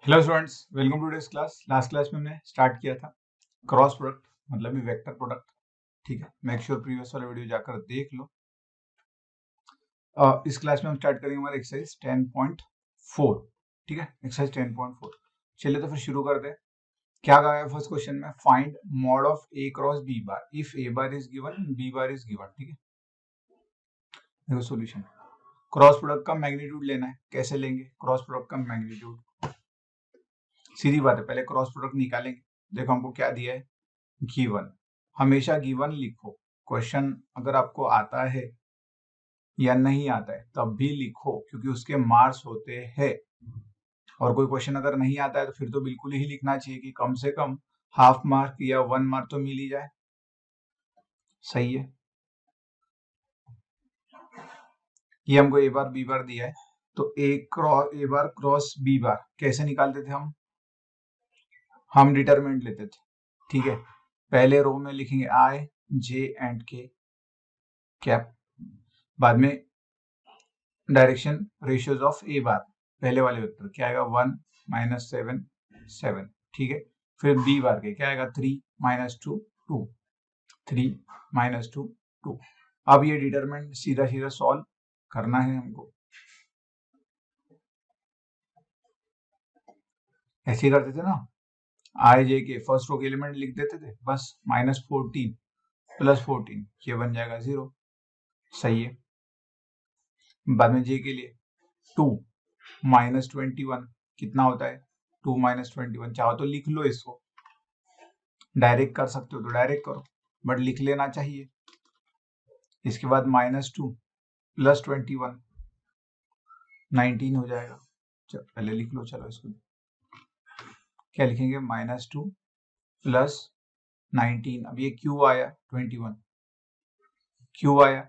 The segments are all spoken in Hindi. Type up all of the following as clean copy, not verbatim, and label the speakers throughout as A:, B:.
A: Hello students, welcome to this class. Last class में हमने स्टार्ट किया था क्रॉस प्रोडक्ट, मतलब ये वेक्टर प्रोडक्ट। ठीक है, मेक श्योर प्रीवियस वाला वीडियो जाकर देख लो। इस क्लास में हम स्टार्ट करेंगे हमारे एक्सरसाइज 10.4। ठीक है, एक्सरसाइज 10.4। चलिए तो फिर शुरू करते हैं। क्या कहा है फर्स्ट क्वेश्चन में? Find mod of A cross B bar if A bar is given B bar is given. ठीक है, देखो सोल्यूशन। क्रॉस प्रोडक्ट का मैग्नीट्यूड लेना है। कैसे लेंगे क्रॉस प्रोडक्ट का मैग्नीट्यूड? सीधी बात है, पहले क्रॉस प्रोडक्ट निकालेंगे। देखो हमको क्या दिया है, गिवन। हमेशा गिवन लिखो। क्वेश्चन अगर आपको आता है या नहीं आता है तब भी लिखो, क्योंकि उसके मार्क्स होते हैं। और कोई क्वेश्चन अगर नहीं आता है तो फिर तो बिल्कुल ही लिखना चाहिए कि कम से कम हाफ मार्क या 1 मार्क तो मिल ही जाए। सही है, ये हमको ए बार बी बार दिया है, तो ए बार क्रॉस बी बार कैसे निकालते थे हम डिटरमिनेंट लेते थे। ठीक है, पहले रो में लिखेंगे आई जे एंड के कैप, बाद में डायरेक्शन रेशियोज ऑफ ए बार, पहले वाले वेक्टर क्या आएगा 1 -7 7। ठीक है, फिर बी बार के क्या आएगा 3 -2 2 3 -2 2। अब ये डिटरमिनेंट सीधा सीधा सॉल्व करना है हमको। ऐसे ही करते थे ना, आई जे के फर्स्ट रो के एलिमेंट लिख देते थे बस, -14 +14 ये बन जाएगा 0। सही है, बाद में जे के लिए 2 -21 कितना होता है 2 -21। चाहो तो लिख लो इसको, डायरेक्ट कर सकते हो तो डायरेक्ट करो, बट लिख लेना चाहिए। इसके बाद -2 +21 19 हो जाएगा। चलो पहले लिख लो, चलो इसको क्या लिखेंगे -2 +19। अब ये क्यू आया 21, क्यू आया,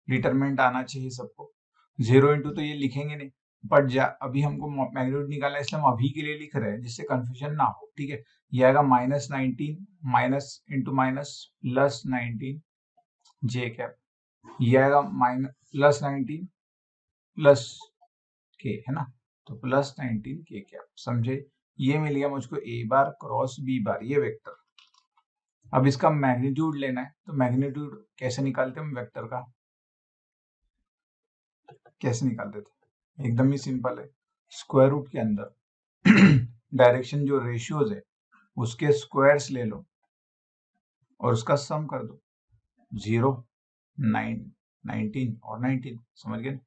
A: डिटरमिनेंट आना चाहिए सबको। 0 इंटू तो ये लिखेंगे नहीं, बट अभी हमको मैग्नीट्यूड निकालना है, इसलिए हम अभी के लिए लिख रहे हैं जिससे कंफ्यूजन ना हो। ठीक है, ये आएगा -19 माइनस इंटू माइनस +19 जे कैप, ये आएगा +19 प्लस के, है ना, तो +19 के कैप। समझे, ये मिल गया मुझको ए बार क्रॉस बी बार, ये वेक्टर। अब इसका मैग्नीट्यूड लेना है, तो मैग्नीट्यूड कैसे निकालते हैं हम वेक्टर का? कैसे निकालते थे? एकदम ही सिंपल है, स्क्वायर रूट के अंदर डायरेक्शन जो रेशियोज है उसके स्क्वायर्स ले लो और उसका सम कर दो। 0 9 19 और 19, समझ गए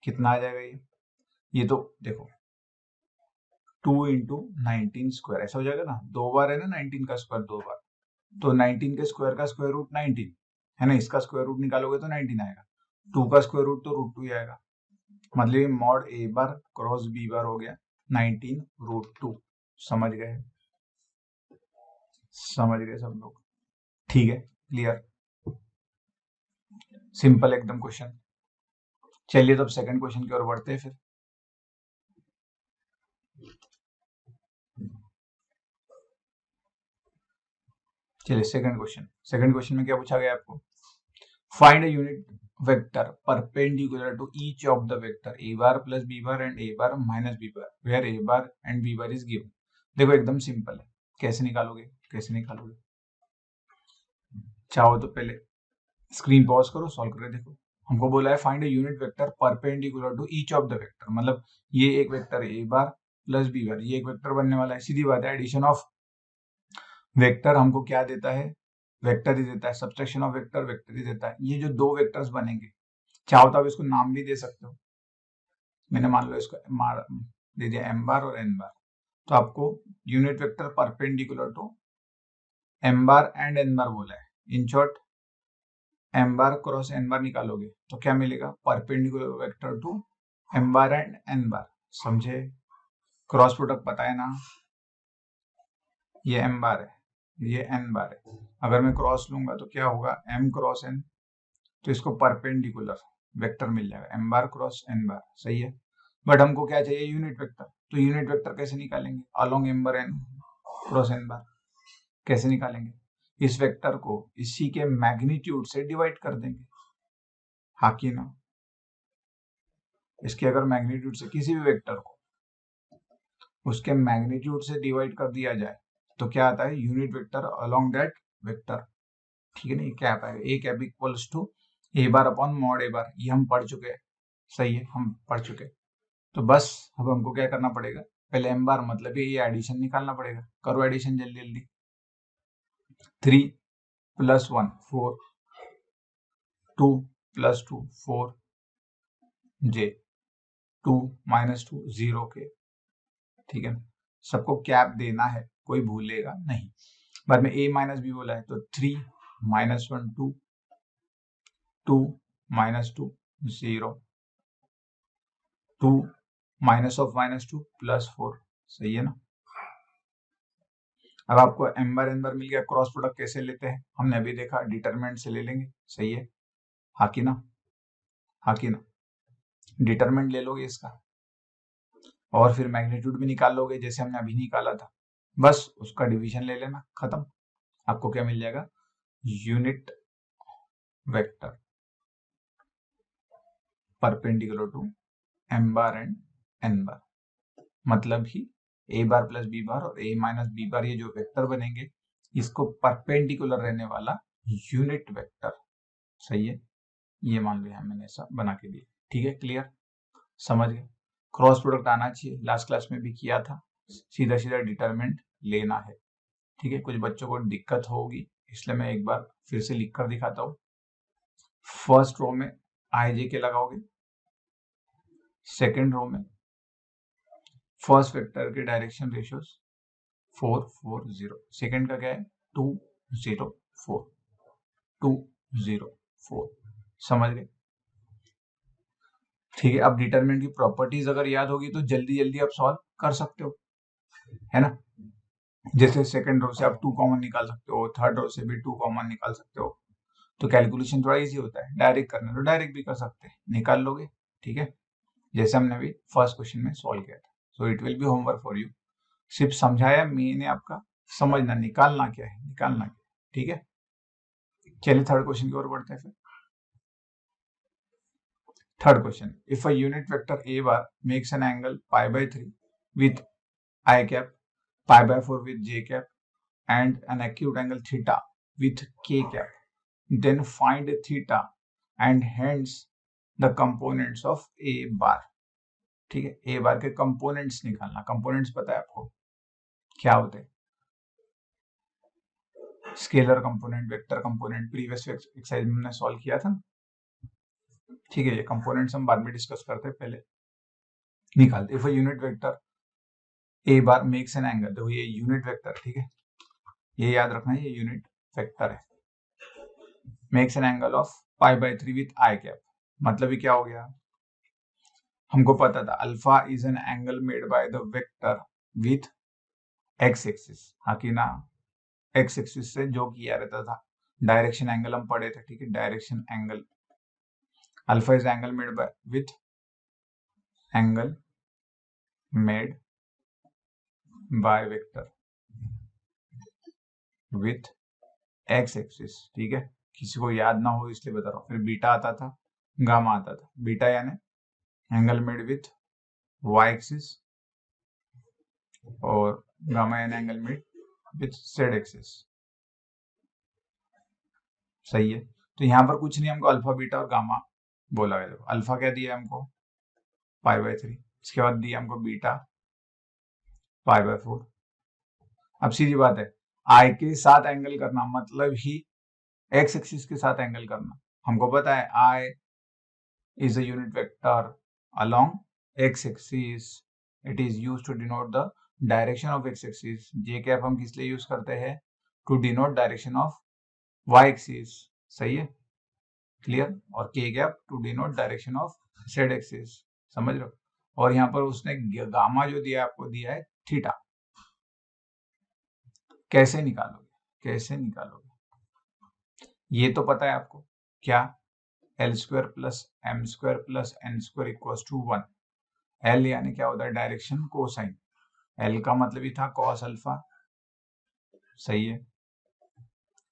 A: कितना आ जाएगा ये तो देखो 2 इंटू 19 स्क्वायर ऐसा हो जाएगा ना, 2 बार है ना 19 का स्क्वायर 2 बार, तो 19 के स्क्वायर का स्क्वायर रूट 19 है ना, इसका स्क्वायर रूट निकालोगे तो 19 आएगा, 2 का स्क्वायर रूट तो √2 ही आएगा। मतलब mod A bar cross B बार हो गया 19 √2। समझ गए, समझ गए सब लोग? ठीक है, क्लियर, सिंपल एकदम क्वेश्चन। चलिए तो अब सेकंड क्वेश्चन की ओर बढ़ते हैं फिर। चलिए सेकंड क्वेश्चन में क्या पूछा गया आपको? Find a unit vector perpendicular to each of the vector A bar plus B bar and A bar minus B bar where A bar and B bar is given. देखो एकदम सिंपल है, कैसे निकालोगे? चाहो तो पहले स्क्रीन पॉज करो, सॉल्व करके देखो। हमको बोला है find a unit vector perpendicular to each of the vector, मतलब ये एक vector A bar plus B bar, ये एक वेक्टर बनने वाला है। सीधी बात है, एडिशन ऑफ वेक्टर हमको क्या देता है? वेक्टर ही देता है। सब्ट्रैक्शन ऑफ वेक्टर वेक्टर ही देता है। ये जो दो वेक्टर्स बनेंगे, चाहो तो आप इसको नाम भी दे सकते हो। मैंने मान लो इसको दे दिया एम बार और एन बार, तो आपको unit vector perpendicular to M bar and N bar बोला है। In short M bar cross N bar निकालोगे तो क्या मिलेगा? Perpendicular vector to M bar and N bar. समझे, क्रॉस प्रोडक्ट पता है ना, ये एम बार है ये एन बार है। अगर मैं क्रॉस लूंगा तो क्या होगा एम क्रॉस एन, तो इसको परपेंडिकुलर वेक्टर मिल जाएगा एम बार क्रॉस एन बार। सही है, बट हमको क्या चाहिए? Unit vector. तो यूनिट वेक्टर कैसे निकालेंगे? अलोंग एम बार एन क्रॉस एन बार। कैसे निकालेंगे? इस वेक्टर को इसी के मैग्नीट्यूड से डिवाइड कर देंगे, हाँ कि ना? इसके अगर मैग्नीट्यूड से किसी भी वेक्टर को उसके मैग्नीट्यूड से डिवाइड कर दिया जाए तो क्या आता है, unit vector along that vector. ठीक है ना, ये क्या पाएगा, A cap equals to A bar upon mod A bar, ये हम पढ़ चुके हैं। सही है, हम पढ़ चुके हैं। तो बस अब हमको क्या करना पड़ेगा, पहले एम बार मतलब ये एडिशन निकालना पड़ेगा। करो एडिशन जल्दी जल्दी। 3 + 1 4, 2 + 2 4, जे 2 - 2 0 के। ठीक है, सबको कैप देना है, कोई भूलेगा नहीं। बाद में a - b बोला है तो 3 - 1 2, 2 - 2 0, 2 -(-2) +4। सही है ना। अब आपको m बार n बार मिल गया, क्रॉस प्रोडक्ट कैसे लेते हैं हमने अभी देखा, डिटरमिनेंट से ले लेंगे। सही है, हाँ कि ना, हाँ कि ना, डिटरमिनेंट ले लोगे इसका और फिर मैग्नीट्यूड भी निकाल लोगे जैसे हमने अभी निकाला था। बस उसका डिवीजन ले लेना, खत्म। आपको क्या मिल जाएगा, unit vector perpendicular to m bar and n bar, मतलब ही a बार + b बार और a - b बार, ये जो वेक्टर बनेंगे इसको परपेंडिकुलर रहने वाला यूनिट वेक्टर। सही है, ये मान लिया मैंने ऐसा बना के दिया। ठीक है, क्लियर, समझ गए। क्रॉस प्रोडक्ट आना चाहिए, लास्ट क्लास में भी किया था। सीधा सीधा डिटरमिनेंट लेना है। ठीक है, कुछ बच्चों को दिक्कत होगी इसलिए मैं एक बार फिर से लिख कर दिखाता हूँ। फर्स्ट रो में आई जे के लगाओगे, सेकेंड रो में फर्स्ट वेक्टर के डायरेक्शन रेशियोज 4 4 0, सेकेंड का क्या है 2 0 4 2 0 4। समझ गए। ठीक है, अब डिटरमिनेंट की प्रॉपर्टीज अगर याद होगी तो जल्दी जल्दी आप सॉल्व कर सकते हो, है ना। जैसे सेकंड रो से आप 2 कॉमन निकाल सकते हो, थर्ड रो से भी 2 कॉमन निकाल सकते हो। तो कैलकुलेशन थोड़ा इजी होता है, डायरेक्ट करना तो डायरेक्ट भी कर सकते हैं, निकाल लोगे। ठीक है, जैसे हमने अभी फर्स्ट क्वेश्चन में सॉल्व किया था। So it will be homework for you. सिर्फ समझाया मैंने, आपका समझना, निकालना क्या है, निकालना क्या है। ठीक है, चलिए थर्ड क्वेश्चन की ओर बढ़ते हैं फिर। Third question, if a unit vector a bar makes an angle π/3 with I cap, π/4 with j cap and an acute angle theta with k cap, then find theta and hence the components of a bar। ठीक है, a बार के कंपोनेंट्स निकालना। कंपोनेंट्स पता है आपको क्या होते हैं, scalar component, vector component, previous exercise में हमने सॉल्व किया था। ठीक है, ये कंपोनेंट्स हम बाद में डिस्कस करते हैं, पहले निकालते। If a unit vector A bar makes an angle, देखो ये यूनिट वेक्टर, ठीक है, ये याद रखना है, ये यूनिट वेक्टर है। Makes an angle of π/3 with I cap, मतलब ये क्या हो गया, हमको पता था alpha is an angle made by the vector with X axis. हाँ कि ना, एक्स एक्सिस से जो किया रहता था, डायरेक्शन एंगल हम पढ़े थे। ठीक है, direction angle, alpha is angle made bye with angle made by vector with X axis. ठीक है, किसी को याद ना हो इसलिए बता रहा हूँ। फिर बीटा आता था, गामा आता था। बीटा यानी angle made with Y axis और गामा यानी angle made with Z axis. सही है, तो यहाँ पर कुछ नहीं, हमको अल्फा बीटा और गामा बोला गया। देखो अल्फा क्या दिया हमको π/3, इसके बाद दिया हमको बीटा π/4। अब सीधी बात है, आई के साथ एंगल करना मतलब ही एक्स एक्सिस के साथ एंगल करना। हमको पता है आई is a unit vector along x-axis. It is used to denote the direction of x-axis. j cap हम किस लिए यूज करते हैं, to denote direction of y-axis। सही है, क्लियर। और k cap to denote direction of z-axis। समझ रहे हो। और यहाँ पर उसने गामा जो दिया आपको दिया है थीटा। कैसे निकालोगे, कैसे निकालोगे, ये तो पता है आपको, क्या L² + M² + N² = 1। L यानी क्या होता है, डायरेक्शन कोसाइन। L का मतलब ही था कॉस अल्फा। सही है,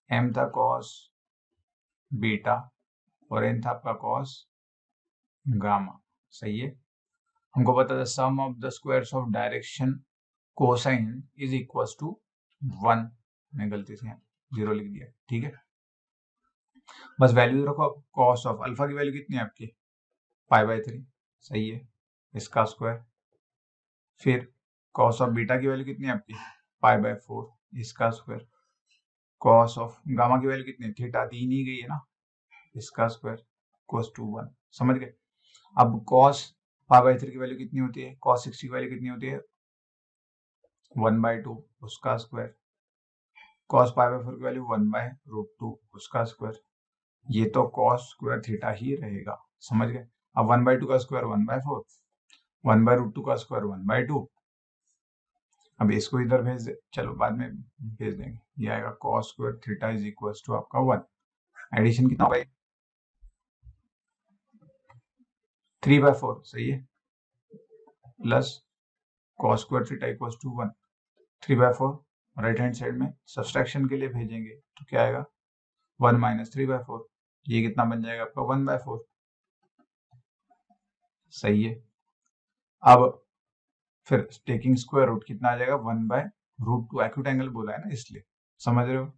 A: M था कॉस बीटा और N था आपका कॉस गामा। सही है, हमको पता था sum of the squares of direction cosine is equal to 1, मैं गलती से 0 लिख दिया, ठीक है। बस वैल्यू रखो, कॉस ऑफ अल्फा की वैल्यू कितनी है आपकी, π/3, सही है, इसका स्क्वायर। फिर कॉस ऑफ बीटा की वैल्यू कितनी है आपकी, π/4, इसका स्क्वायर। कॉस ऑफ गामा की वैल्यू कितनी है, थीटा दी नहीं गई है ना, इसका स्क्वायर, cos 2 1, समझ गए। अब cos π/3 की वैल्यू कितनी होती है, cos 60 की वैल्यू कितनी होती है, 1/2, उसका स्क्वायर। cos π/4 की वैल्यू 1/√2, उसका स्क्वायर। ये तो cos स्क्वायर थीटा ही रहेगा, समझ गए। अब 1/2 का स्क्वायर 1/4, 1/√2 का स्क्वायर 1/2। अब इसको इधर भेज दे, चलो बाद में भेज देंगे, ये आएगा cos square theta is equal to आपका 1। एडिशन कितना होगा, 3/4, सही है, plus cos square theta equal to 1, 3/4 right hand side में सब्सट्रैक्शन के लिए भेजेंगे तो क्या आएगा, 1 - 3/4, ये कितना बन जाएगा आपका 1/4, सही है। अब फिर टेकिंग स्क्वायर रूट कितना आ जाएगा, 1/√2, एक्यूट एंगल बोला है ना इसलिए, समझ रहे हो।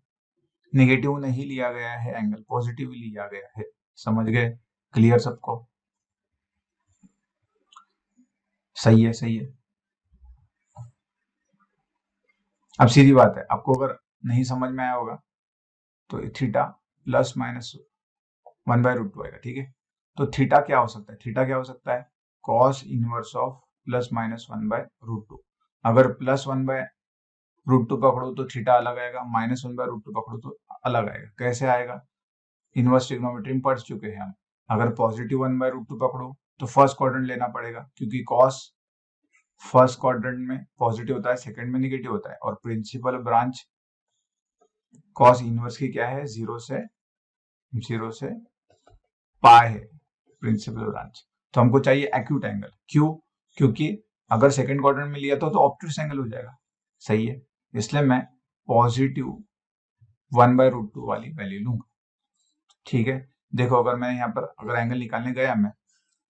A: नेगेटिव नहीं लिया गया है एंगल, पॉजिटिव लिया गया है, समझ गए, क्लियर सबको, सही है, सही है। अब सीधी बात है, आपको अगर नहीं समझ में आया होगा तो थीटा प्लस माइनस 1/√2 आएगा, ठीक है। तो थीटा क्या हो सकता है, थीटा क्या हो सकता है, cos inverse of plus minus 1/√2। अगर प्लस 1/√2 पकड़ो तो थीटा अलग आएगा, माइनस 1/√2 पकड़ो तो अलग आएगा। कैसे आएगा, इनवर्स ट्रिग्नोमेट्री में पढ़ चुके हैं हम। अगर पॉजिटिव 1/√2 पकड़ो तो फर्स्ट क्वाड्रेंट लेना पड़ेगा, क्योंकि cos फर्स्ट क्वाड्रेंट में पॉजिटिव होता है, सेकंड में निगेटिव होता है, और प्रिंसिपल ब्रांच cos इनवर्स की क्या है, 0 से पाई है प्रिंसिपल ब्रांच। तो हमको चाहिए एक्यूट एंगल, क्यों, क्योंकि अगर सेकंड क्वाड्रेंट में लिया तो ऑब्टूस एंगल हो जाएगा, सही है। इसलिए मैं पॉजिटिव 1/√2 वाली वैल्यू लूंगा, ठीक है। देखो अगर मैं यहाँ पर अगर एंगल निकालने गया मैं,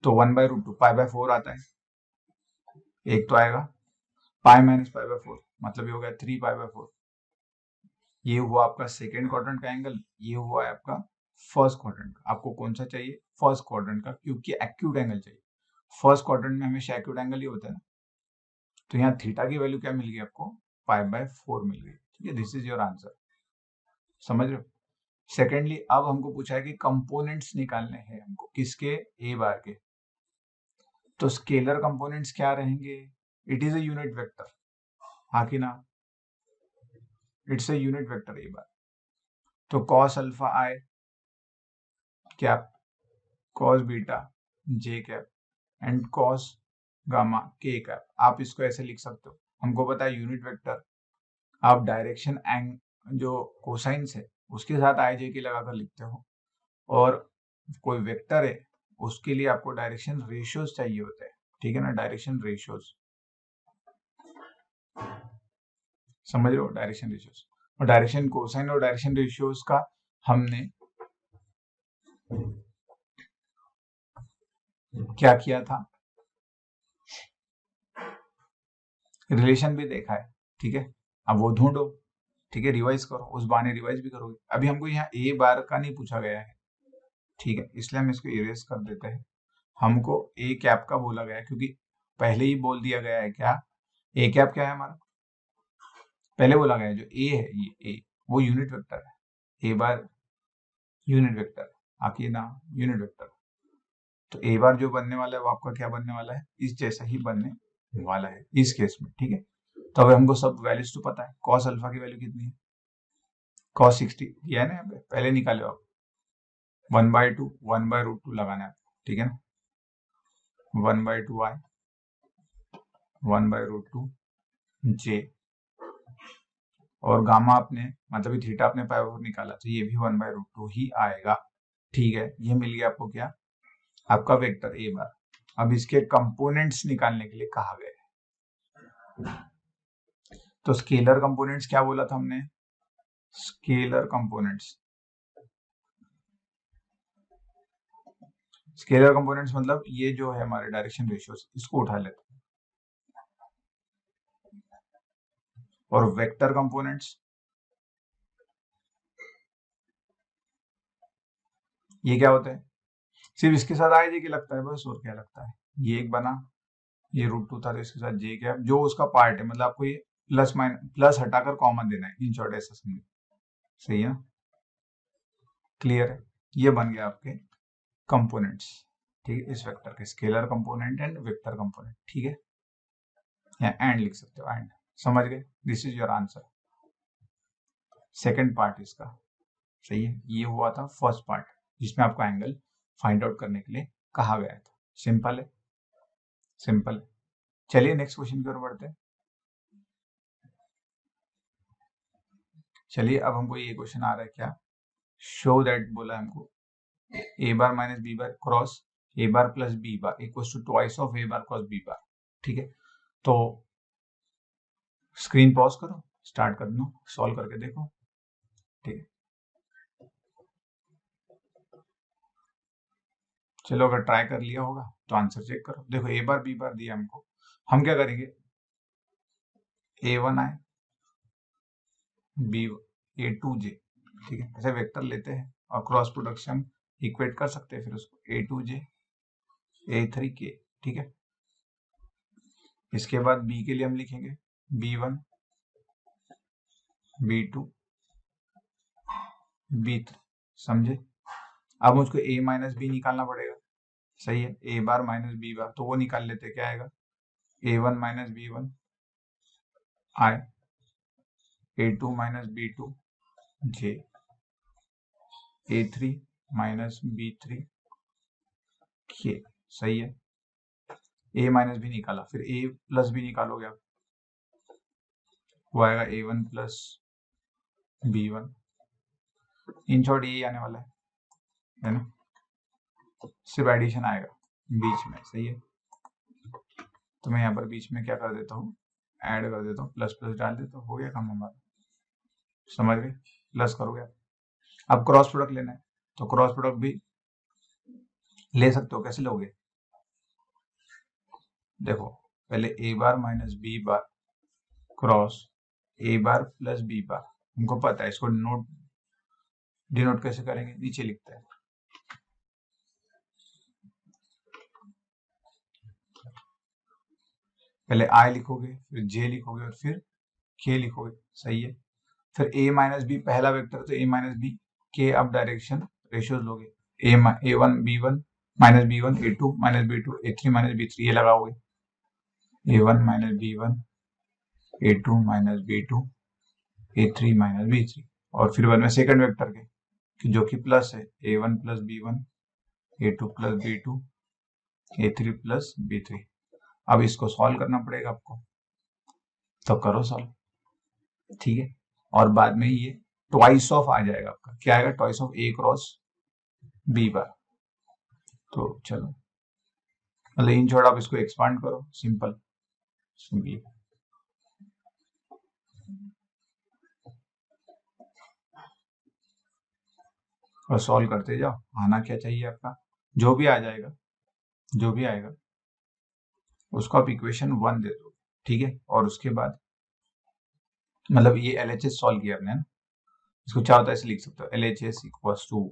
A: तो 1/√2 π/4 आता है, एक तो आएगा, पाई माइनस π/4 मतलब ये हो गया 3π/4। ये हुआ आपका सेकेंड क्वाड्रेंट का एंगल, ये हुआ है आपका फर्स्ट क्वाड्रेंट का। आपको कौन सा चाहिए, फर्स्ट क्वाड्रेंट का, क्योंकि एक्यूट एंगल चाहिए। फर्स्ट क्वाड्रेंट में हमेशा एक्यूट एंगल ही होता है ना। तो यहाँ थीटा की वैल्यू क्या मिल गई आपको, π/4 मिल गई, ठीक है। दिस इज योर आंसर, समझ रहे हो। सेकेंडली अब हमको पूछा है कि कंपोनेंट्स निकालने हैं हमको, किसके, ए बार के। तो स्केलर कंपोनेंट्स क्या रहेंगे, it is a unit vector, हाँ कि ना, it's a unit vector A bar. तो cos alpha I cap, cos beta J cap, and cos gamma K cap. आप इसको ऐसे लिख सकते हो, हमको पता है यूनिट वेक्टर, आप डायरेक्शन एंग जो कोसाइंस है उसके साथ आई जे के लगाकर लिखते हो, और कोई वेक्टर है उसके लिए आपको डायरेक्शन रेशियोज चाहिए होते हैं, ठीक है ना, डायरेक्शन रेशियोज, समझ रहे हो, डायरेक्शन रेशियोज। और डायरेक्शन कोसाइन और डायरेक्शन रेशियोज का हमने क्या किया था, रिलेशन भी देखा है, ठीक है। अब वो ढूंढो, ठीक है, रिवाइज करो, उस बहाने रिवाइज भी करोगे। अभी हमको यहाँ ए बार का नहीं पूछा गया है, ठीक है, इसलिए हम इसको इरेज कर देते हैं। हमको ए कैप का बोला गया है, क्योंकि पहले ही बोल दिया गया है, क्या ए कैप क्या है हमारा, पहले बोला गया है जो ए है, ये ए वो यूनिट वेक्टर है, ए बार यूनिट वेक्टर, आखिर ना यूनिट वेक्टर। तो ए बार जो बनने वाला है वो आपका क्या बनने वाला है, इस जैसा ही बनने वाला है इस केस में, ठीक है। तो अब हमको सब वैल्यूज तो पता है, cos अल्फा की वैल्यू कितनी है, cos 60 दिया है ना यहाँ पे, पहले निकाले आप, 1/2 1/√2 लगाना है, ठीक है ना, 1/2 आई 1/√2 जे, और गामा आपने मतलब थीटा आपने π/4 निकाला तो ये भी 1/√2 ही आएगा, ठीक है। ये मिल गया आपको क्या, आपका वेक्टर ए बार। अब इसके कंपोनेंट्स निकालने के लिए कहा गया है, तो स्केलर कंपोनेंट्स क्या बोला था हमने, स्केलर कंपोनेंट्स, स्केलर कंपोनेंट्स मतलब ये जो है हमारे डायरेक्शन रेशियोज, इसको उठा लेते हैं, और वेक्टर कंपोनेंट्स ये क्या होते हैं, सिर्फ इसके साथ आई जे के लगता है बस, और क्या लगता है, ये एक बना, ये √2 था तो इसके साथ जे कैप जो उसका पार्ट है, मतलब आपको ये प्लस माइनस प्लस हटाकर कॉमन देना है, इन शॉर्ट ऐसा समझो, सही है, क्लियर है, ये बन गया आपके कंपोनेंट्स, ठीक है, इस वेक्टर के scalar component and vector component, ठीक है, या एंड लिख सकते हो, एंड, समझ गए, this is your answer, second part इसका, सही है, ये हुआ था फर्स्ट पार्ट जिसमें आपको एंगल फाइंड आउट करने के लिए कहा गया था, सिंपल है, सिंपल है। चलिए नेक्स्ट क्वेश्चन की ओर बढ़ते हैं। चलिए अब हमको ये क्वेश्चन आ रहा है क्या, शो दैट बोला हमको A bar minus B bar cross A bar plus B bar equals to twice of A bar cross B bar, ठीक है, तो स्क्रीन पॉज करो, स्टार्ट कर दो, सॉल्व करके देखो, ठीक है, चलो अगर ट्राई कर लिया होगा तो आंसर चेक करो, देखो ए बार बी बार दिया हमको, हम क्या करेंगे, A1 आए बी A2J, ठीक है, ऐसे वेक्टर लेते हैं और क्रॉस प्रोडक्शन इक्वेट कर सकते हैं फिर उसको A2J A3K, ठीक है, इसके बाद बी के लिए हम लिखेंगे B1 B2 B3, समझे, अब मुझको A माइनस बी निकालना पड़ेगा, सही है, ए बार माइनस बी बार, तो वो निकाल लेते, क्या आएगा A1 माइनस B1 आई A2 minus B2 J A3 minus B3 K, सही है, A माइनस भी निकाला, फिर A प्लस भी निकालोगे आप, वो आएगा A1 plus B1, in short यही आने वाला है ना, सिर्फ एडिशन आएगा बीच में, सही है, तो मैं यहाँ पर बीच में क्या कर देता हूँ, ऐड कर देता हूँ, प्लस प्लस डाल देता हूँ, हो गया काम हमारा, समझ गए, प्लस करोगे आप, अब क्रॉस प्रोडक्ट लेना है, तो क्रॉस प्रोडक्ट भी ले सकते हो, कैसे लोगे, देखो पहले A bar minus B bar cross A bar plus B bar, हमको पता है, इसको नोट डिनोट कैसे करेंगे, नीचे लिखते हैं, पहले आई लिखोगे, फिर जे लिखोगे और फिर के लिखोगे, सही है, फिर ए माइनस बी पहला वेक्टर तो ए माइनस बी के अब डायरेक्शन रेशियोज लोगे, A1 B1 minus B1 A2 minus B2 A3 minus B3 ये लगाओगे, A1 minus B1 A2 minus B2 A3 minus B3, और फिर बाद में सेकंड वेक्टर के जो कि प्लस है A1 plus B1 A2 plus B2 A3 plus B3, अब इसको सॉल्व करना पड़ेगा आपको, तो करो सॉल्व, ठीक है, और बाद में ये ट्वाइस ऑफ आ जाएगा आपका, क्या आएगा, twice of A cross B bar, तो चलो मतलब इन शॉर्ट आप इसको एक्सपांड करो, सिंपल सिंपली, और सॉल्व करते जाओ, आना क्या चाहिए आपका, जो भी आ जाएगा, जो भी आएगा उसको आप इक्वेशन 1 दे दो, ठीक है, और उसके बाद मतलब ये LHS सॉल्व किया आपने ना, इसको चाहो तो ऐसे लिख सकते हो, LHS इक्वल्स टू,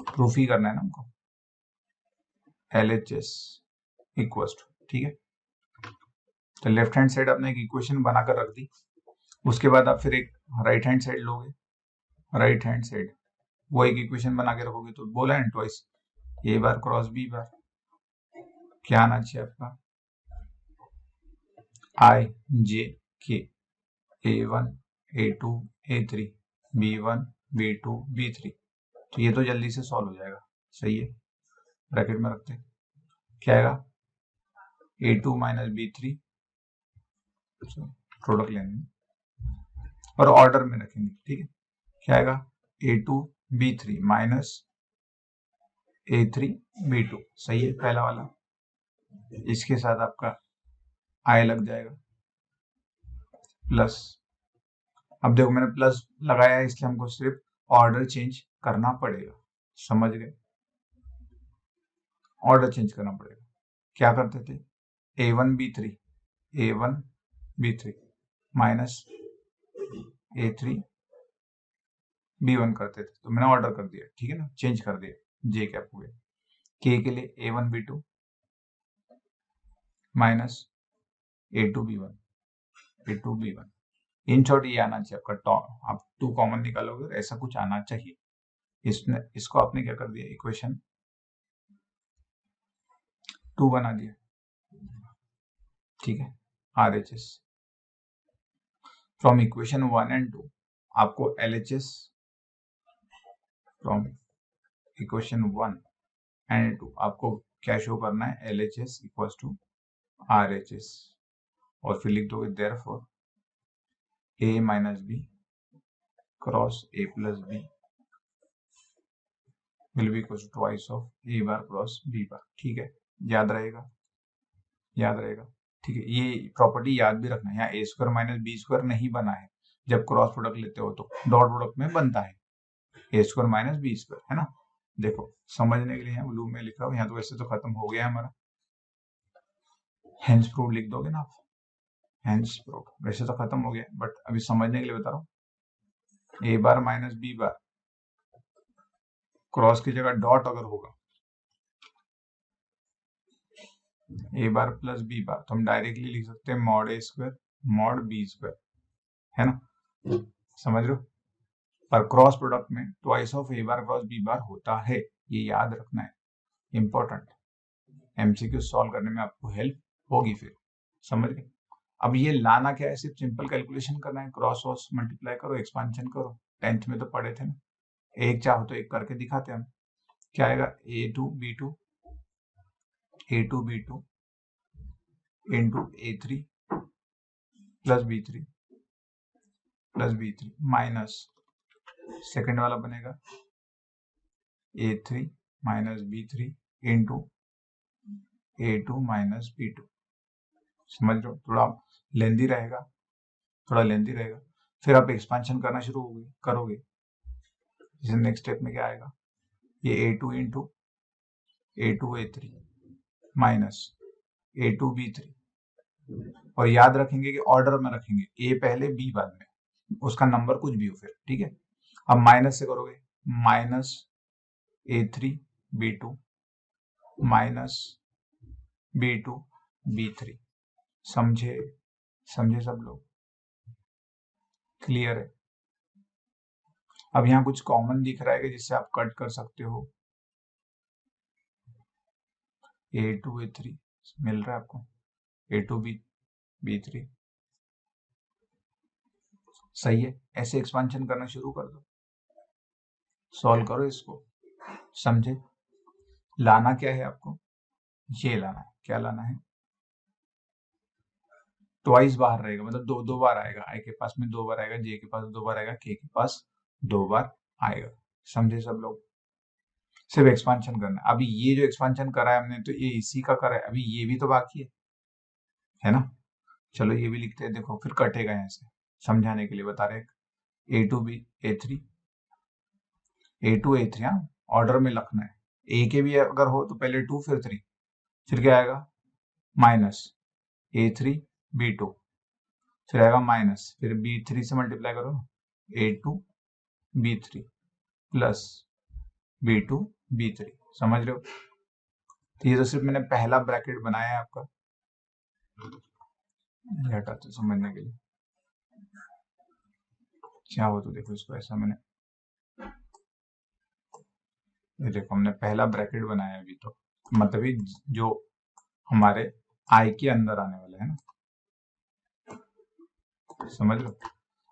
A: प्रूफ ही करना है ना हमको, LHS इक्वल्स टू, ठीक है, तो लेफ्ट हैंड साइड आपने एक इक्वेशन बनाकर रख दी, उसके बाद आप फिर एक राइट हैंड साइड लोगे, राइट हैंड साइड वो एक इक्वेशन बना के रखोगे, तो बोला है ट्वाइस ए बार क्रॉस बी बार, क्या आना चाहिए आपका, आई जे के A1 A2 A3 B1 B2 B3, तो ये तो जल्दी से सॉल्व हो जाएगा, सही है, ब्रैकेट में रखते हैं, क्या आएगा A2 माइनस B3, प्रोडक्ट लेंगे और ऑर्डर में रखेंगे, ठीक है, क्या आएगा A2 B3 minus A3 B2, सही है, पहला वाला, इसके साथ आपका आई लग जाएगा प्लस, अब देखो मैंने प्लस लगाया है इसलिए हमको सिर्फ ऑर्डर चेंज करना पड़ेगा, समझ गए, ऑर्डर चेंज करना पड़ेगा, क्या करते थे A1 B3 A1 B3 minus A3 B1 करते थे, तो मैंने ऑर्डर कर दिया, ठीक है ना, चेंज कर दिया, जे कैप हो गया। के के लिए A1 B2 minus A2 B1 in short ये आना चाहिए आपका टॉप, आप 2 कॉमन निकालोगे ऐसा कुछ आना चाहिए। इसको आपने क्या कर दिया, इक्वेशन 2 बना दिया, ठीक है। RHS फ्रॉम इक्वेशन 1 एंड 2 आपको LHS फ्रॉम इक्वेशन 1 एंड 2 आपको क्या शो करना है, LHS इक्वल्स टू RHS, और फिर लिख दोगे therefore A minus B cross A plus B will be equals to twice of A bar cross B bar, ठीक है। याद रहेगा, याद रहेगा, ठीक है। ये प्रॉपर्टी याद भी रखना है, यहाँ A² माइनस B² नहीं बना है, जब क्रॉस प्रोडक्ट लेते हो तो डॉट प्रोडक्ट में बनता है A² माइनस B², है ना। देखो समझने के लिए यहाँ ब्लू में लिखा हूँ, यहाँ तो वैसे तो खत्म हो गया हमारा, हेंस प्रूव लिख दोगे ना आप, हेंस प्रूव वैसे तो खत्म हो गया, बट अभी समझने के लिए बता रहा हूँ। A bar minus B bar cross की जगह डॉट अगर होगा A बार प्लस B बार, तो हम डायरेक्टली लिख सकते हैं मॉड A² मॉड B², है ना, समझ रहे हो। पर क्रॉस प्रोडक्ट में twice of A bar cross B बार होता है, ये याद रखना है, इंपॉर्टेंट। MCQ सॉल्व करने में आपको हेल्प होगी, फिर समझ गए। अब ये लाना क्या है, सिर्फ सिंपल कैलकुलेशन करना है, क्रॉस वॉस मल्टीप्लाई करो, एक्सपांशन करो, 10th में तो पढ़े थे ना। एक चाहो तो एक करके दिखाते हैं हम, क्या आएगा, A2 B2 into A3 plus B3 minus second वाला बनेगा A3 minus B3 into A2 minus B2। समझ लो, थोड़ा लेंदी रहेगा, थोड़ा लेंदी रहेगा। फिर आप एक्सपांशन करना शुरू करोगे, जैसे नेक्स्ट स्टेप में क्या आएगा, ये A2 into A2 A3 minus A2 B3, और याद रखेंगे कि ऑर्डर में रखेंगे, A पहले B बाद में, उसका नंबर कुछ भी हो फिर, ठीक है। अब माइनस से करोगे, minus A3 B2 minus B2 B3, समझे, समझे सब लोग, क्लियर है। अब यहाँ कुछ कॉमन दिख रहा है जिससे आप कट कर सकते हो, A2 A3 मिल रहा है आपको, A2 B3 सही है। ऐसे एक्सपांशन करना शुरू कर दो, सॉल्व करो इसको, समझे। लाना क्या है आपको, ये लाना है, क्या लाना है, ट्वाइस बाहर रहेगा, मतलब दो बार आएगा, आई के पास में 2 बार आएगा, जे के पास 2 बार आएगा, के पास 2 बार आएगा, समझे सब लोग। सिर्फ एक्सपांशन करना है। अभी ये जो एक्सपांशन करा है हमने, तो ये इसी का करा है, अभी ये भी तो बाकी है ना। चलो ये भी लिखते हैं, देखो फिर कटेगा यहाँ से, समझाने के लिए बता रहे हैं। A2 B A3 हाँ, ऑर्डर में लिखना है, ए के भी अगर हो तो पहले 2 फिर 3, फिर क्या आएगा, माइनस A3 B2, फिर आएगा माइनस, फिर B3 से मल्टीप्लाई करो, A2 B3 plus B2 B3, समझ रहे हो। तो ये तो सिर्फ मैंने पहला ब्रैकेट बनाया है आपका, हटाते समझने के लिए, क्या हो तो देखो इसको ऐसा, मैंने ये देखो हमने पहला ब्रैकेट बनाया अभी, तो मतलब जो हमारे आई के अंदर आने वाला है ना, समझ लो।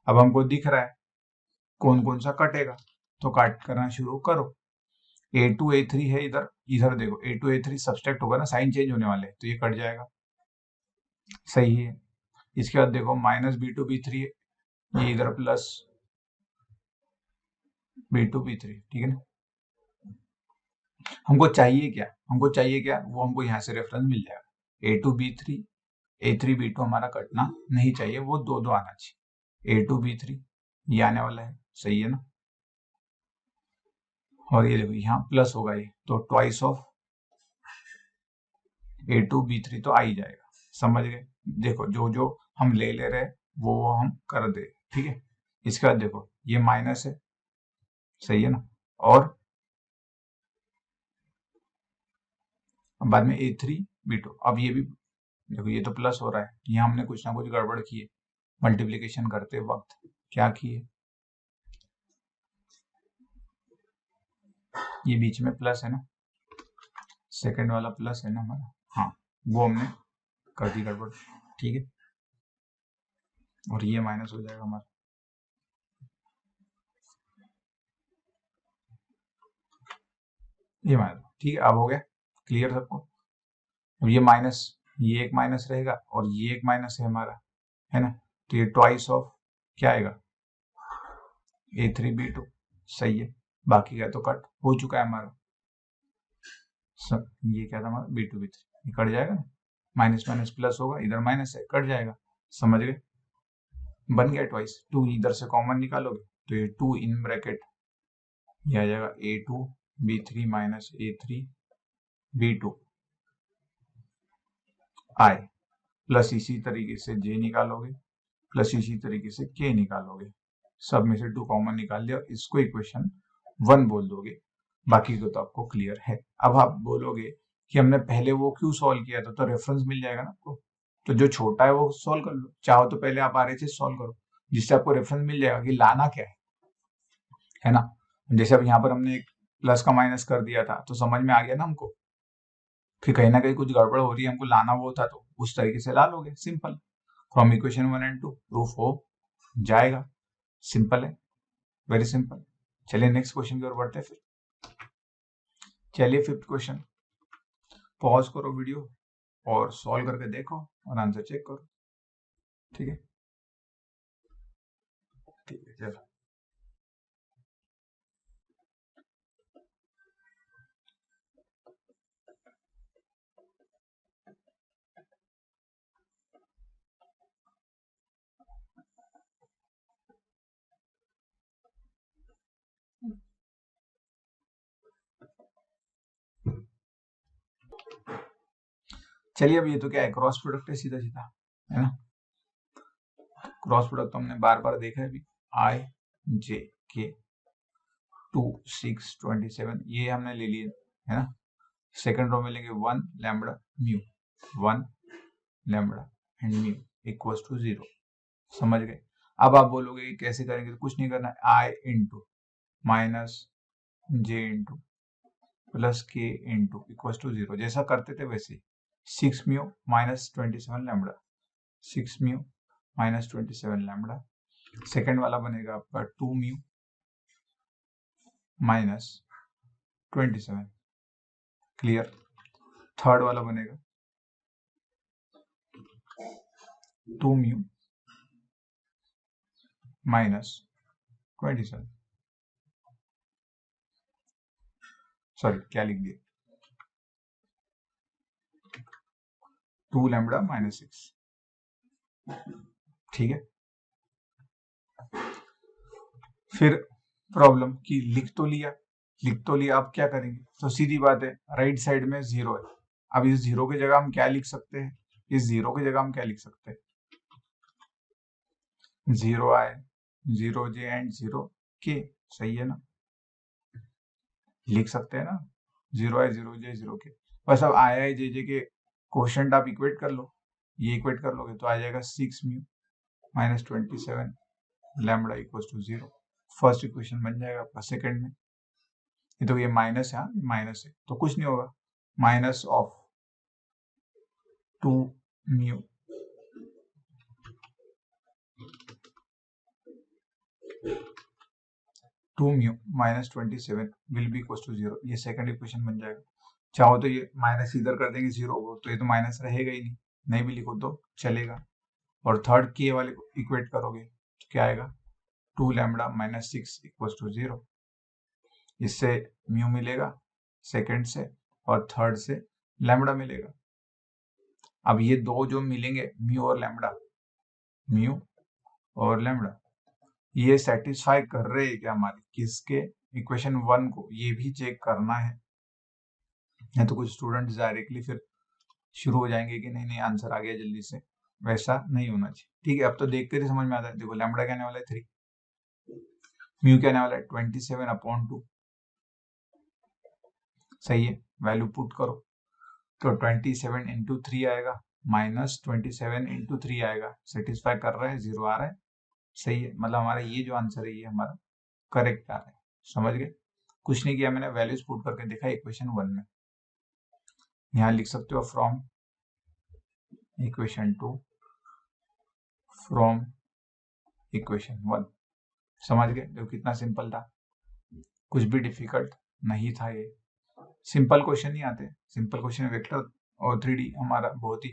A: अब हमको दिख रहा है कौन कौन सा कटेगा, तो काट करना शुरू करो। A2 A3 है इधर, इधर देखो A2 A3 सब्सट्रैक्ट होगा ना, साइन चेंज होने वाले, तो ये कट जाएगा, सही है। इसके बाद देखो माइनस B2 B3 है, ये इधर प्लस B2 B3, ठीक है ना। हमको चाहिए क्या, वो हमको यहाँ से रेफरेंस मिल जाएगा। A2 B3 A3 B2 हमारा कटना नहीं चाहिए, वो दो आना चाहिए। A2 B3 ये आने वाला है, सही है ना। और ये देखो यहाँ प्लस होगा, ये तो ट्वाइस ऑफ A2 B3 तो आ ही जाएगा, समझ गए। देखो जो जो हम ले रहे हैं वो हम कर दे, ठीक है। इसके बाद देखो ये माइनस है, सही है ना, और बाद में A3 B2। अब ये भी देखो ये तो प्लस हो रहा है, यहाँ हमने कुछ ना कुछ गड़बड़ की है मल्टीप्लिकेशन करते वक्त। क्या किए, ये बीच में प्लस है ना, सेकंड वाला प्लस है ना हमारा, हाँ वो हमने कर दी गड़बड़, ठीक है। और ये माइनस हो जाएगा हमारा, ये माइनस, ठीक है। अब हो गया क्लियर सबको। अब ये माइनस, ये एक माइनस रहेगा और ये एक माइनस है हमारा, है ना, तो ये ट्वाइस ऑफ क्या आएगा A3 B2, सही है। बाकी का तो कट हो चुका है हमारा सब। ये क्या था हमारा B2 B3, ये कट जाएगा ना, माइनस माइनस प्लस होगा, इधर माइनस है कट जाएगा, समझ गए, बन गया ट्वाइस। 2 इधर से कॉमन निकालोगे तो ये 2 इन ब्रैकेट ये आ जाएगा A2 B3 minus A3 B2 I, plus इसी तरीके से J निकालोगे, प्लस इसी तरीके से K निकालोगे, सब में से 2 कॉमन निकाल दिया, इसको इक्वेशन 1 बोल दोगे। बाकी को तो आपको क्लियर है। अब आप बोलोगे कि हमने पहले वो क्यों सॉल्व किया था, तो रेफरेंस मिल जाएगा ना आपको, तो जो छोटा है वो सॉल्व कर लो, चाहो तो पहले आप RHS सॉल्व करो, जिससे आपको रेफरेंस मिल जाएगा कि लाना क्या है ना। जैसे अब यहाँ पर हमने एक प्लस का माइनस कर दिया था, तो समझ में आ गया ना हमको, फिर कहीं ना कहीं कुछ गड़बड़ हो रही है, हमको लाना वो था, तो उस तरीके से ला लोगे, simple. From equation 1 and 2 proof हो जाएगा, सिंपल है, वेरी सिंपल। चलिए नेक्स्ट क्वेश्चन की ओर बढ़ते हैं फिर। चलिए फिफ्थ क्वेश्चन, पॉज करो वीडियो और सॉल्व करके देखो और आंसर चेक करो, ठीक है, ठीक है चलो। चलिए अब ये तो क्या है, क्रॉस प्रोडक्ट है सीधा सीधा, है ना। क्रॉस प्रोडक्ट तो हमने बार बार देखा है अभी, I J K 2 6 27 ये हमने ले लिए, है ना। सेकंड रो में लेंगे 1 lambda mu, 1 lambda and mu equals to 0, समझ गए। अब आप बोलोगे कि कैसे करेंगे, तो कुछ नहीं करना है, I into minus J into plus K into equals to 0, जैसा करते थे वैसे। 6 mu minus 27 lambda, 6 mu minus 27 lambda. Second वाला बनेगा आपका 2 म्यू माइनस 27, क्लियर। थर्ड वाला बनेगा 2 म्यू माइनस 27, सॉरी क्या लिख दिया, 2 लैम्बडा माइनस 6, ठीक है। फिर प्रॉब्लम की लिख तो लिया, आप क्या करेंगे, तो सीधी बात है, राइट साइड में 0 है। अब इस 0 की जगह हम क्या लिख सकते हैं, इस 0 की जगह हम क्या लिख सकते हैं, 0 I 0 J एंड 0 K, सही है ना, लिख सकते हैं ना, 0 I 0 J 0 K। बस अब I J J के क्वोशंट आप इक्वेट कर लो, ये इक्वेट कर लोगे तो आ जाएगा 6 mu minus 27 lambda equals to 0, first equation बन जाएगा आपका। सेकंड में ये तो ये माइनस है, माइनस है तो कुछ नहीं होगा, minus of 2 mu minus 27 will be equal to 0, ये सेकंड इक्वेशन बन जाएगा। चाहो तो ये माइनस इधर कर देंगे 0 को, तो ये तो माइनस रहेगा ही नहीं, नहीं भी लिखो तो चलेगा। और थर्ड के वाले को इक्वेट करोगे तो क्या आएगा, 2 लैम्बडा माइनस 6 इक्वल टू 0, इससे म्यू मिलेगा सेकंड से और थर्ड से लैम्बडा मिलेगा। अब ये दो जो मिलेंगे म्यू और लैम्बडा ये सेटिस्फाई कर रहे हैं क्या हमारे किसके, इक्वेशन 1 को, ये भी चेक करना है तो कुछ स्टूडेंट्स डायरेक्टली फिर शुरू हो जाएंगे कि नहीं नहीं आंसर आ गया जल्दी से, वैसा नहीं होना चाहिए। ठीक है, अब तो देखते ही समझ में आता है। देखो लैम्बडा क्या आने वाला है 3, म्यू क्या आने वाला है 27/2। सही है, वैल्यू पुट करो तो 27 इंटू 3 आएगा माइनस 27 इंटू 3 आएगा। सेटिस्फाई कर रहा है, 0 आ रहा है। सही है, मतलब हमारा ये जो आंसर है ये हमारा करेक्ट आ रहा है। समझ गए? कुछ नहीं किया मैंने, वैल्यूज पुट करके देखा इक्वेशन 1 में। यहाँ लिख सकते हो फ्रॉम इक्वेशन 2, फ्रॉम इक्वेशन 1। समझ गए? देखो कितना सिंपल था, कुछ भी डिफिकल्ट नहीं था ये। सिंपल क्वेश्चन नहीं आते, सिंपल क्वेश्चन वेक्टर और 3D हमारा बहुत ही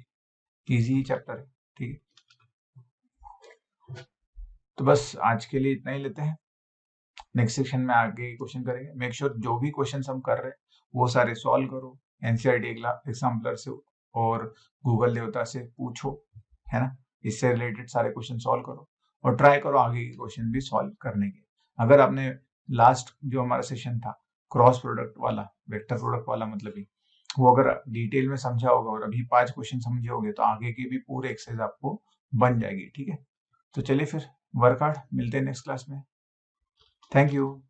A: इजी चैप्टर है। ठीक है, तो बस आज के लिए इतना ही लेते हैं। नेक्स्ट सेक्शन में आगे क्वेश्चन करेंगे। मेक श्योर जो भी क्वेश्चन हम कर रहे हैं वो सारे सॉल्व करो, एनसीईआरटी एग्जाम्पलर से और गूगल देवता से पूछो, है ना। इससे रिलेटेड सारे क्वेश्चन सॉल्व करो और ट्राई करो आगे के क्वेश्चन भी सॉल्व करने के। अगर आपने लास्ट जो हमारा सेशन था क्रॉस प्रोडक्ट वाला, वेक्टर प्रोडक्ट वाला मतलब ही, वो अगर डिटेल में समझा होगा और अभी 5 क्वेश्चन समझे होंगे तो आगे की भी पूरे एक्सरसाइज आपको बन जाएगी। ठीक है, तो चलिए फिर वर्क हार्ड, मिलते हैं नेक्स्ट क्लास में। Thank you.